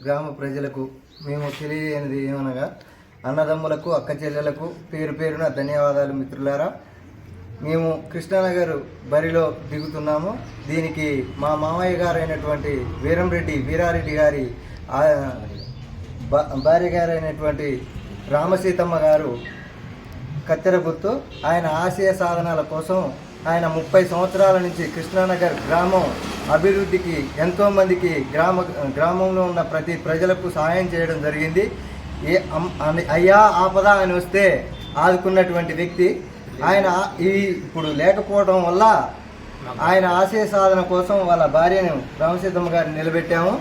గ్రామ ప్రజలకు మేము తెలియనిది ఏమనగా అన్నదమ్ములకు అక్క చెల్లెలకు పేరు పేరున ధన్యవాదాలు మిత్రులారా. మేము కృష్ణానగర్ బరిలో దిగుతున్నాము. దీనికి మా మామయ్య గారు అయినటువంటి వీరారెడ్డి గారి భార్య గారు అయినటువంటి రామసీతమ్మ గారు కత్తెర గుర్తు. ఆయన ఆశయ సాధనాల కోసం ఆయన 30 సంవత్సరాల నుంచి కృష్ణానగర్ గ్రామం అభివృద్ధికి ఎంతోమందికి గ్రామంలో ఉన్న ప్రతి ప్రజలకు సహాయం చేయడం జరిగింది. అయ్యా ఆపద అని వస్తే ఆదుకున్నటువంటి వ్యక్తి ఆయన. ఇప్పుడు లేకపోవడం వల్ల ఆయన ఆశయ సాధన కోసం వాళ్ళ భార్యను రామసీతమ్మ గారిని నిలబెట్టాము.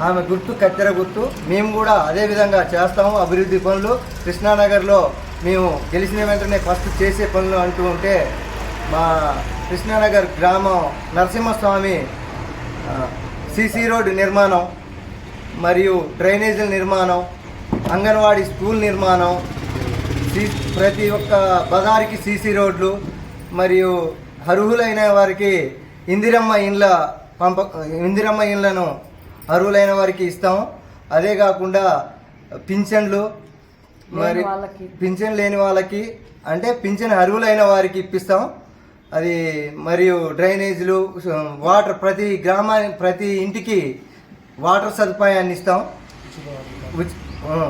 ఆమె గుర్తు కత్తెర గుర్తు. మేము కూడా అదేవిధంగా చేస్తాము అభివృద్ధి పనులు. కృష్ణానగర్లో మేము గెలిచిన వెంటనే ఫస్ట్ చేసే పనులు అంటూ ఉంటే మా కృష్ణానగర్ గ్రామం నరసింహస్వామి సీసీ రోడ్డు నిర్మాణం, మరియు డ్రైనేజీల నిర్మాణం, అంగన్వాడీ స్కూల్ నిర్మాణం, ప్రతి ఒక్క బజార్కి సీసీ రోడ్లు, మరియు అర్హులైన వారికి ఇందిరమ్మ ఇండ్లను అర్హులైన వారికి ఇస్తాం. అదే కాకుండా పింఛన్లు, మరి పింఛన్ లేని వాళ్ళకి అంటే పింఛన్ అర్హులైన వారికి ఇప్పిస్తాం. అది మరియు డ్రైనేజీలు, వాటర్, ప్రతి ఇంటికి వాటర్ సదుపాయాన్ని ఇస్తాం.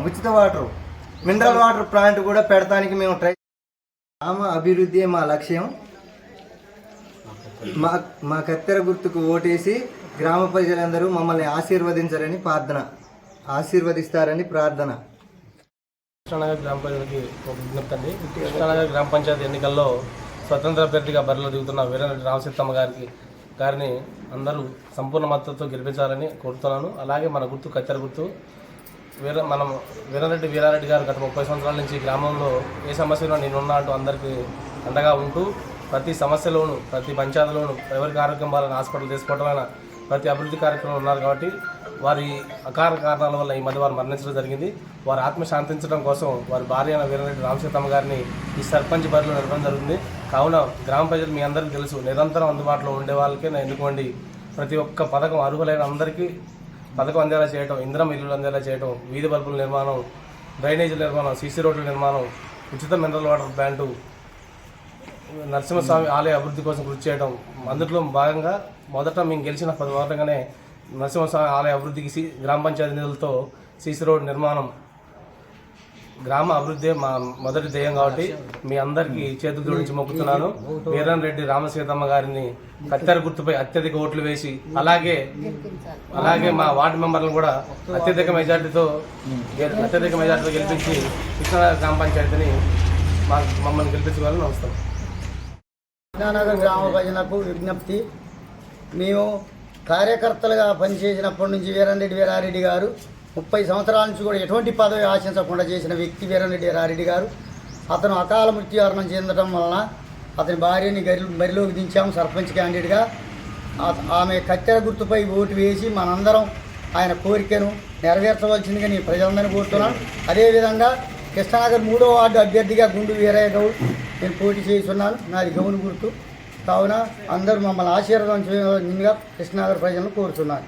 ఉచిత వాటర్, మినరల్ వాటర్ ప్లాంట్ కూడా పెడతానికి మేము గ్రామ అభివృద్ధి మా లక్ష్యం. మా కత్తెర గుర్తుకు ఓటేసి గ్రామ ప్రజలందరూ మమ్మల్ని ఆశీర్వదిస్తారని ప్రార్థన. కృష్ణానగర్ గ్రామ ప్రజలకి ఒక విజ్ఞప్తి అండి. కృష్ణానగర్ గ్రామ పంచాయతీ ఎన్నికల్లో స్వతంత్ర అభ్యర్థిగా బరిలో దిగుతున్న వీరారెడ్డి రామసీతమ్మ గారిని అందరూ సంపూర్ణ మద్దతుతో గెలిపించాలని కోరుతున్నాను. అలాగే మన గుర్తు కత్తెర గుర్తు. వీరారెడ్డి గారు గత 30 సంవత్సరాల నుంచి గ్రామంలో ఏ సమస్యలో నేనున్నా అంటూ అందరికీ అండగా ఉంటూ ప్రతి సమస్యలోనూ, ప్రతి పంచాయతీలోనూ ఎవరికి ఆరోగ్యం బాలని హాస్పిటల్ తీసుకోవడమైనా ప్రతి అభివృద్ధి కార్యక్రమం ఉన్నారు. కాబట్టి వారి అకార కారణాల వల్ల ఈ మధ్య వారు మరణించడం జరిగింది. వారి ఆత్మ శాంతించడం కోసం వారి భార్య అయిన వీరారెడ్డి రామసీతమ్మ గారిని ఈ సర్పంచ్ బరిలో నిలపడం జరిగింది. కావున గ్రామ ప్రజలు మీ అందరికీ తెలుసు, నిరంతరం అందుబాటులో ఉండే వాళ్ళకే ఎన్నుకోండి. ప్రతి ఒక్క పథకం అర్హులైన అందరికీ పథకం అందేలా చేయడం, ఇంద్రం ఇల్లులు అందేలా చేయడం, వీధి బల్బుల నిర్మాణం, డ్రైనేజీల నిర్మాణం, సీసీ రోడ్ల నిర్మాణం, ఉచిత మినరల్ వాటర్ ప్లాంటు, నరసింహస్వామి ఆలయ అభివృద్ధి కోసం కృషి చేయడం. అందులో భాగంగా మొదట మేము గెలిచిన 10 వారంగానే నరసింహస్వామి ఆలయ అభివృద్ధికి గ్రామ పంచాయతీ నిధులతో సీసీ రోడ్ నిర్మాణం, గ్రామ అభివృద్ధి మా మొదటి ధ్యేయం. కాబట్టి మీ అందరికీ చేతులు జోడించి మొక్కుతున్నాను. వీరారెడ్డి రామసీతమ్మ గారిని కత్తెర గుర్తుపై అత్యధిక ఓట్లు వేసి అలాగే మా వార్డు మెంబర్లను కూడా అత్యధిక మెజార్టీతో గెలిపించి కృష్ణానగర్ గ్రామ పంచాయతీని మమ్మల్ని గెలిపించుకోవాలని వస్తాం. కృష్ణానగర్ గ్రామ ప్రజలకు విజ్ఞప్తి. మేము కార్యకర్తలుగా పనిచేసినప్పటి నుంచి వీరారెడ్డి గారు 30 సంవత్సరాల నుంచి కూడా ఎటువంటి పదవి ఆశించకుండా చేసిన వ్యక్తి వీరారెడ్డి గారు. అతను అకాల మృత్యువరణం చెందడం వలన అతని భార్యని బరిలోకి దించాము సర్పంచ్ క్యాండిడేట్గా. ఆమె కత్తెర గుర్తుపై ఓటు వేసి మనందరం ఆయన కోరికను నెరవేర్చవలసిందిగా నేను ప్రజలందరినీ కోరుతున్నాను. అదేవిధంగా కృష్ణానగర్ 3వ వార్డు అభ్యర్థిగా గుండు వీరయ్య గౌడ్ నేను పోటీ చేస్తున్నాను. నాది గౌను గుర్తు. కావున అందరూ మమ్మల్ని ఆశీర్వదించగా కృష్ణానగర్ ప్రజలను కోరుతున్నాను.